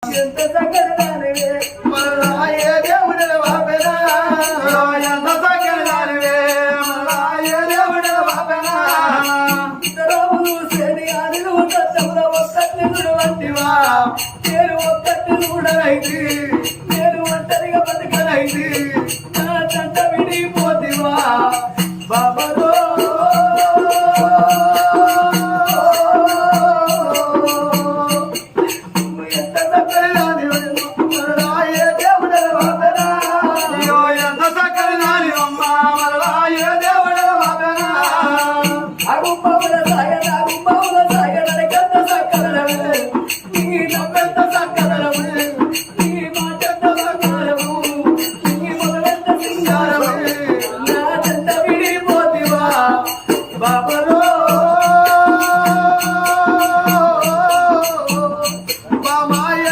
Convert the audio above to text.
ఎంత సంగడానివే మరలాయే దేవుడి వాపెనా ఎంత సంగడానివే మరలాయే దేవుడి వాపెనా ఇతరము చూసేది అనిలు తమ్ముల ఒక్కటి వంటివా నేను ఒక్కటి చూడనైతి నేను ఒంటరిగా బతకనైతి నా జంట విడిపోతివా బాబలో ఎంత సంగడానివే